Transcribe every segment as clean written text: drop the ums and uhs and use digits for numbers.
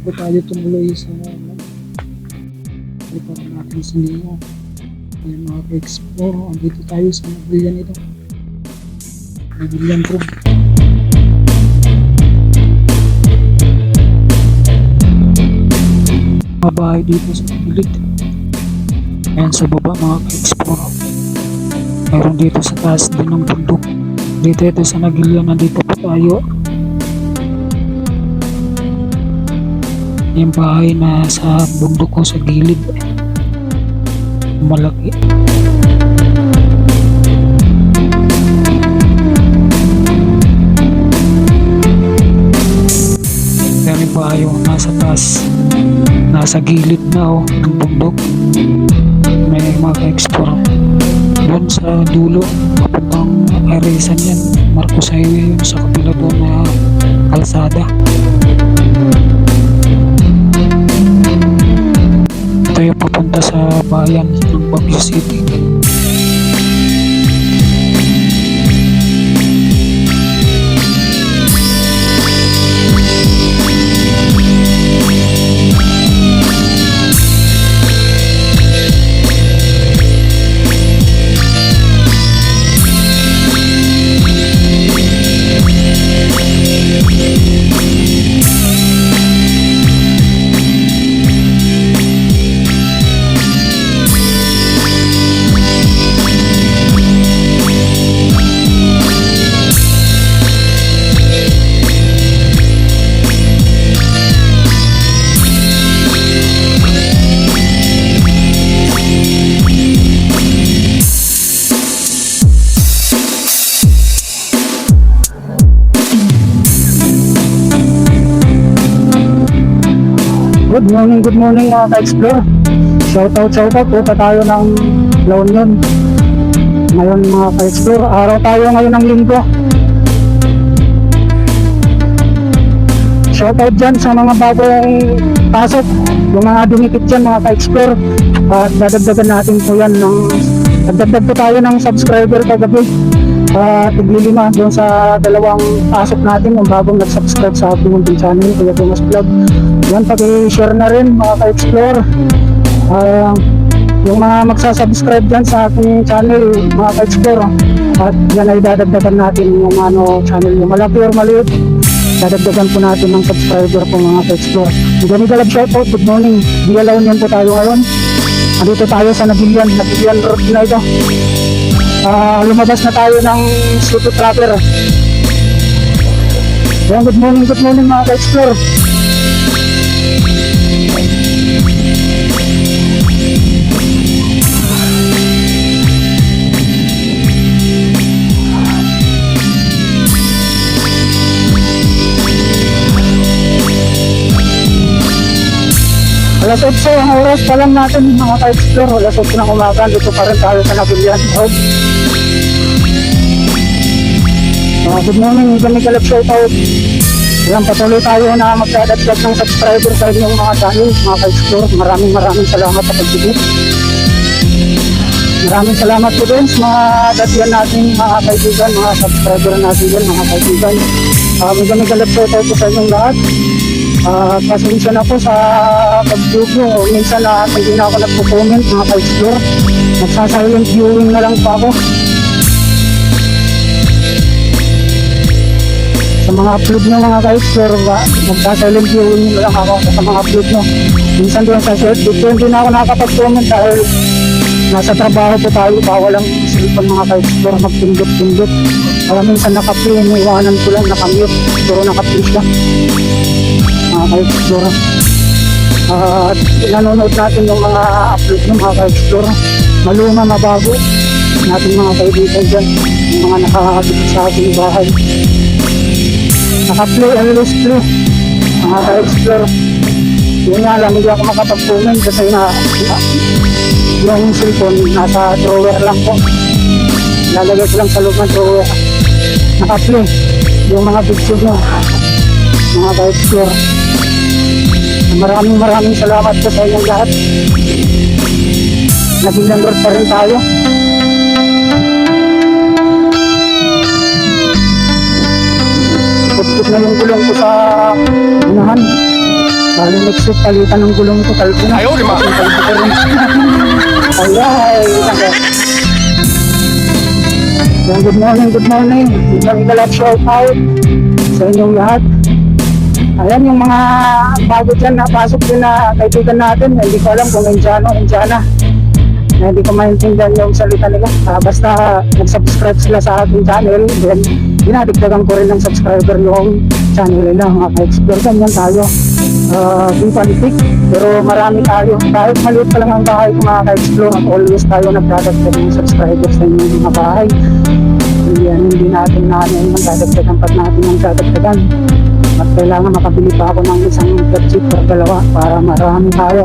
Bago tayo tumuloy sa para natin sa Neo ay mga ka-explore, andito tayo sa Nabilyan ito, Nabilyan Road. Mga bahay dito sa Nabilyan, ayan sa baba mga ka-explore, mayroon dito sa taas din ng bundok. Dito ito sa Nabilyan, nandito po tayo. Yung bahay na sa bundok ko sa gilid, malaki. Daming bahay yung nasa taas, nasa gilid na ng bundok. May mga ka-explore doon sa dulo papuntang Arisan yan, Marcos Highway yun, sa kabila doon na kalsada. Ito yung papunta sa bayan ng Baguio City. Good morning mga ka-explore. Shoutout po tayo ng La Union. Ngayon mga ka-explore, araw tayo ngayon ng linggo. Shoutout dyan sa mga bagong pasok, yung mga dumikit dyan mga ka-explore. At dadagdagan natin po yan dagdag po tayo ng subscriber kagabi. Tiglilima doon sa dalawang pasok natin, yung bagong nag-subscribe sa ating munting channel, Kuya Thomas Vlog. Yan, pag-i-share na rin mga ka-explore. Yung mga magsasubscribe dyan sa ating channel mga ka-explore, at yan ay dadagdagan natin yung channel yung malaki or maliit, dadagdagan po natin ng subscriber po mga ka-explore. Ganito galab shoutout, good morning. Dialaw niyan po tayo ngayon. Andito tayo sa Nabilyan Road na ito. Lumabas na tayo ng City Proper. Yan, good morning mga ka-explore. Alas 8 ang oras pa lang natin mga ka-explore. Alas 8 ng umaga, dito pa rin tayo sa Nabilyan Road. Good morning, kami kalab shoutout. Yan, patuloy tayo na magdadagdag ng subscriber sa inyong mga channel mga ka-explore. Maraming salamat sa pagsigit. Maraming salamat po din sa mga datiyan natin mga kaibigan, mga subscriber natin din mga kaibigan. Kami kalab shoutout po sa inyong lahat. Pasensya na po sa pag-video. Minsan na hindi na ako nagpo-comment mga ka-explore. Nagsa-silent viewing na lang po ako. Sa mga upload nyo mga ka-explore, nagsa-silent viewing na lang ako sa mga upload nyo. Minsan doon sa short video, hindi na ako nakapag-comment dahil nasa trabaho po tayo. Bawal ang cellphone mga ka-explore magpindot-pindot. Minsan naka-play, iwanan ko lang, naka-mute, pero naka-push lang mga ka-explore. Nanonood natin yung mga upload ng mga ka-explore, maluma, mabago natin mga kaibigan dyan, yung mga nakakabit sa ating bahay, naka-play, always play mga ka-explore. Yun nga lang, hindi ako makapag-comment kasi yung cellphone nasa drawer lang po, lalagay ko lang sa loob ng drawer, naka-play yung mga picture nyo mga ka-explore. Maraming salamat po sa inyong lahat. Nabilyan Road pa rin tayo. na yung gulong ko sa unahan. Bali next week palitan ng gulong ko, kalbo na. Ayaw, lima. Kasi kalbo ko rin. Ay, nako. Yan, good morning, good morning. Mga shout out sa inyong lahat. Ayan yung mga bago dyan napasok din na kaibigan natin. Hindi ko alam kung Indiana. Hindi ko maintindihan yung salita nila. Basta nag-subscribe sila sa ating channel, then dinadagdagan ko rin ng subscriber yung channel nila. Mga ka-explore, ganyan tayo. Di politik, pero marami tayo. Kahit maliit pa lang ang bahay ko mga ka-explore, always tayo nagdadagdag ng subscribers sa inyong mga bahay. Hindi natin namin magdadagdagan pag natin ang dadagdagan. At kailangan makabili pa ako ng isang chip or dalawa para marami tayo.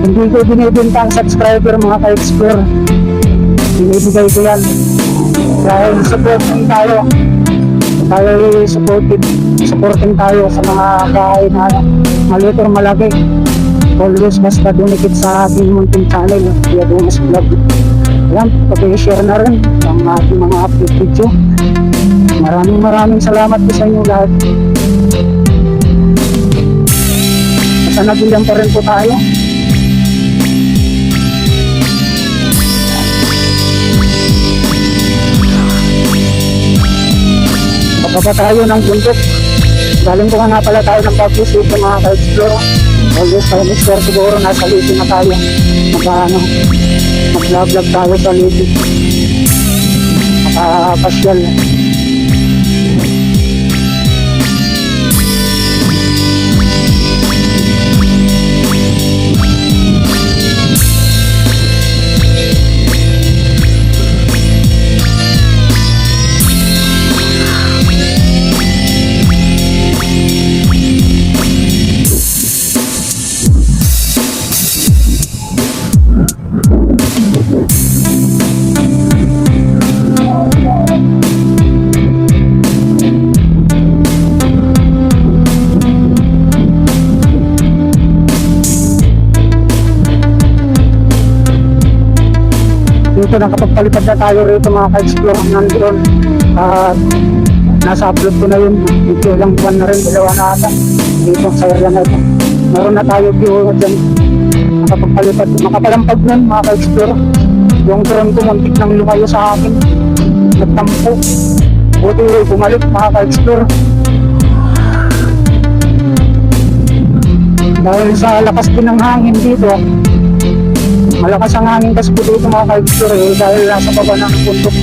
Hindi ko binibinta ang subscriber mga ka-explore. Binibigay ko yan. Dahil supporting tayo. Dahil supporting tayo sa mga bahay na maliit or malaki. Always basta dumikit sa ating munting channel. Kaya Dumas Vlog. Ayan, pag-share na rin ang ating mga update video. Maraming salamat po sa inyo lahat. Nasa nagbilang pa rin po tayo. Pagkapa tayo ng bundok. Galing ko nga pala tayo ng Baguio City mga ka-explore. Always tayo explore siguro nasa Liti na tayo. Mag-vlog tayo sa Liti. Makapasyal. Dito nakapagpalipad na tayo rito mga ka-explore nandoon at nasa upload ko na yun. Dito lang buwan na rin, dalawa na ata dito sa area na ito. Meron na tayo view dyan nakapagpalipad, makapalampag nun mga ka-explore. Yung drone ko muntik nang lumayo sa akin, nagtampo, buti bumalik mga ka-explore. Dahil sa lakas din ng hangin dito, malakas ang hangin kasi po dito mga ka-explore dahil nasa baba ng bundok.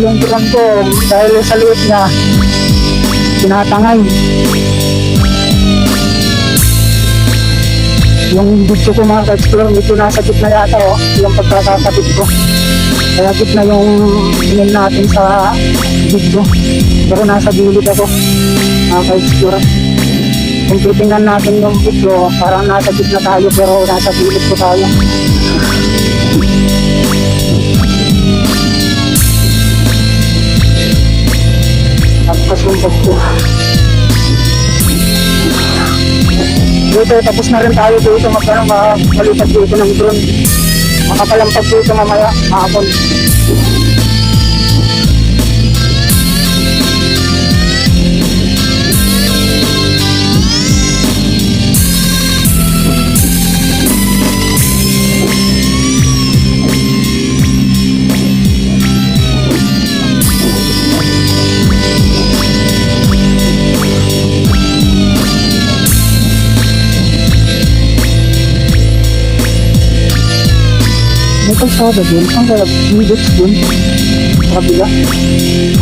Yung drone ko dahil sa liit niya tinatangay. Yung video ko mga ka-explore medyo nasa gitna yata yung pagkakakabit ko. Kaya gitna yung tingin natin sa video. Pero nasa gilid ako mga ka-explore. Kung titingnan natin yung video, parang nasa gitna tayo pero nasa gilid ko tayo. Nagpasumpag ko. Dito, tapos na rin tayo dito. Malipad dito ng drone. Makapalampag dito mamaya, hapon. May kalsada din, ang minutes din sa kabila.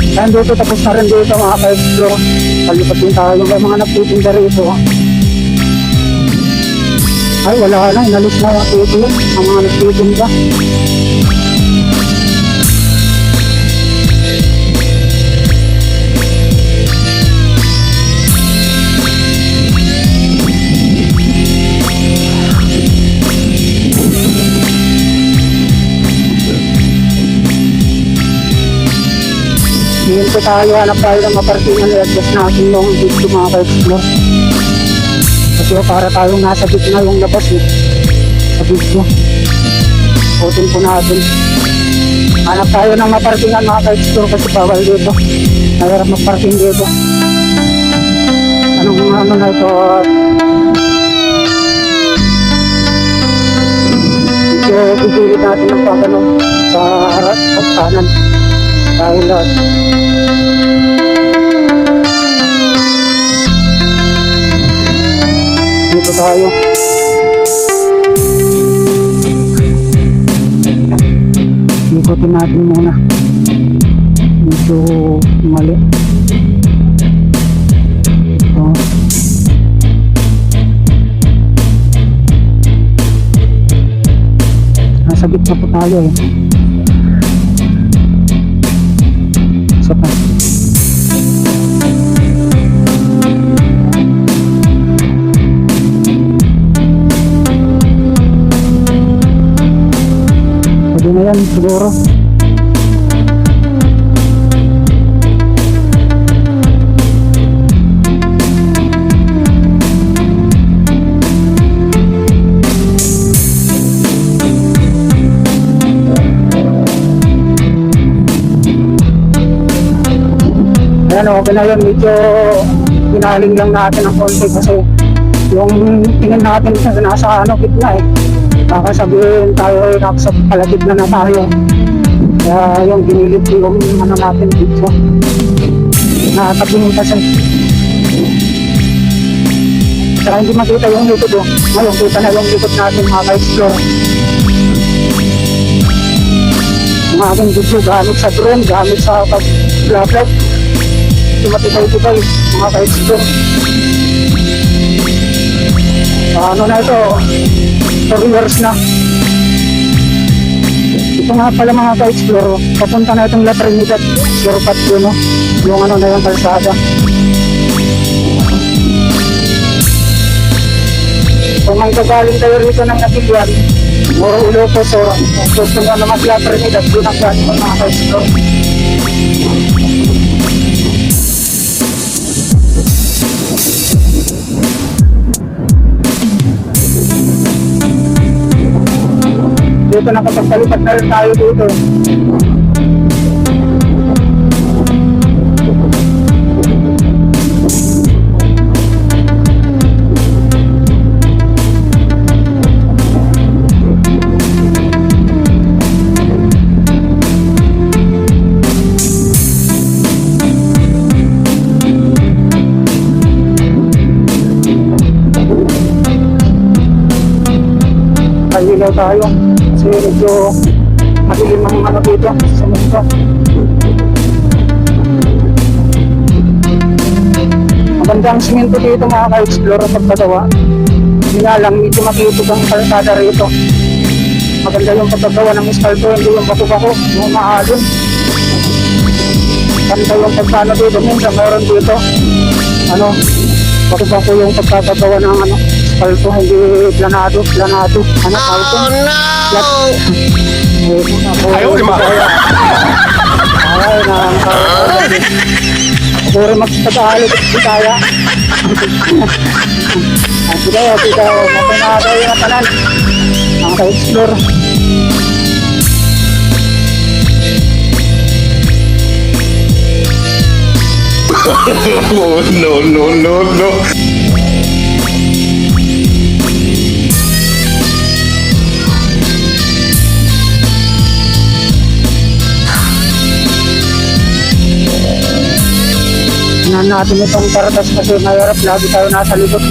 Kaya dito tapos na rin dito mga ka-explore. Palipat din tayo, may mga nagtitinda rito. Ay wala na, inalis na yung tito ang mga nagtitinda. Ngayon po tayo, hanap tayo ng mapartingan na adjust natin yung video mga ka-explore. Kasi para tayong nasa gitna yung labas sa video. Putin po natin. Hanap tayo ng maparkingan mga ka-explore kasi bawal dito. Mahirap magparking dito. Anong ano na ito? So, pipilit natin ng pagano sa harap at kanan. Dahil dito tayo. Ikutin natin muna. Medyo mali. Ito. Nasa gitna po tayo eh. Isa pa. Pwede na yan siguro. Ayan, okay na yun. Medyo pinaling lang natin ang konti kasi yung tingin natin sa nasa gitna eh. Baka sabihin tayo ay nasa palagid na tayo. Kaya yung ginilid yung natin dito. Nakatingin kasi. Saka hindi makita yung likod oh. Ngayon kita na yung likod natin mga ka-explore. Yung aking video gamit sa drone, gamit sa pag-vlog. Tumatibay-tibay mga ka-explore. Ano na ito? 4 years na. Ito nga pala mga ka-explore. Papunta na itong La Trinidad. Surpat yun no? Yung ano na yung kalsada. Kung may gagaling tayo rito ng Natilyan o Ilocos o gusto nga naman La Trinidad, doon ang galing mga ka-explore. Dito nakapagpalipat na rin tayo dito. Pahilaw tayo. Kasi medyo madilim ang ano dito sa mundo. Magandang simento dito mga ka-explore ang pagkagawa. Hindi nga lang medyo makitog ang kalsada rito. Maganda yung pagkagawa ng asfalto, hindi yung bako-bako, yung mahalon. Ganda yung pagkano dito. Minsan meron dito bako-bako yung pagkagawa ng asfalto, hindi planado. Ano auto? Ayaw di ma. Ay, nakakawala. Puro magpapahalo di kaya. Sige, mapanado yung kanan. Ang ka-explore. No. Tingnan natin itong kartas kasi mahirap lagi tayo nasa likod.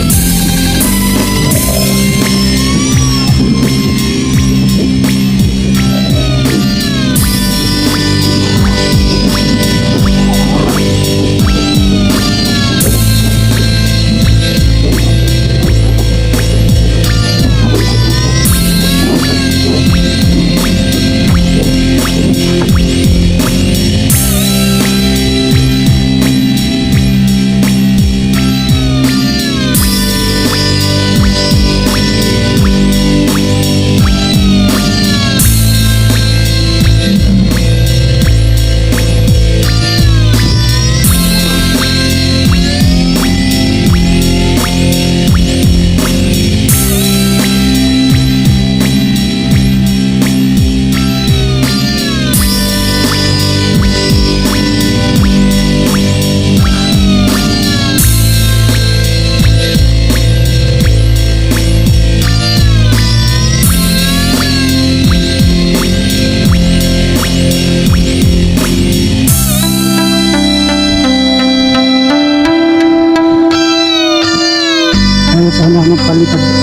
magpalipad.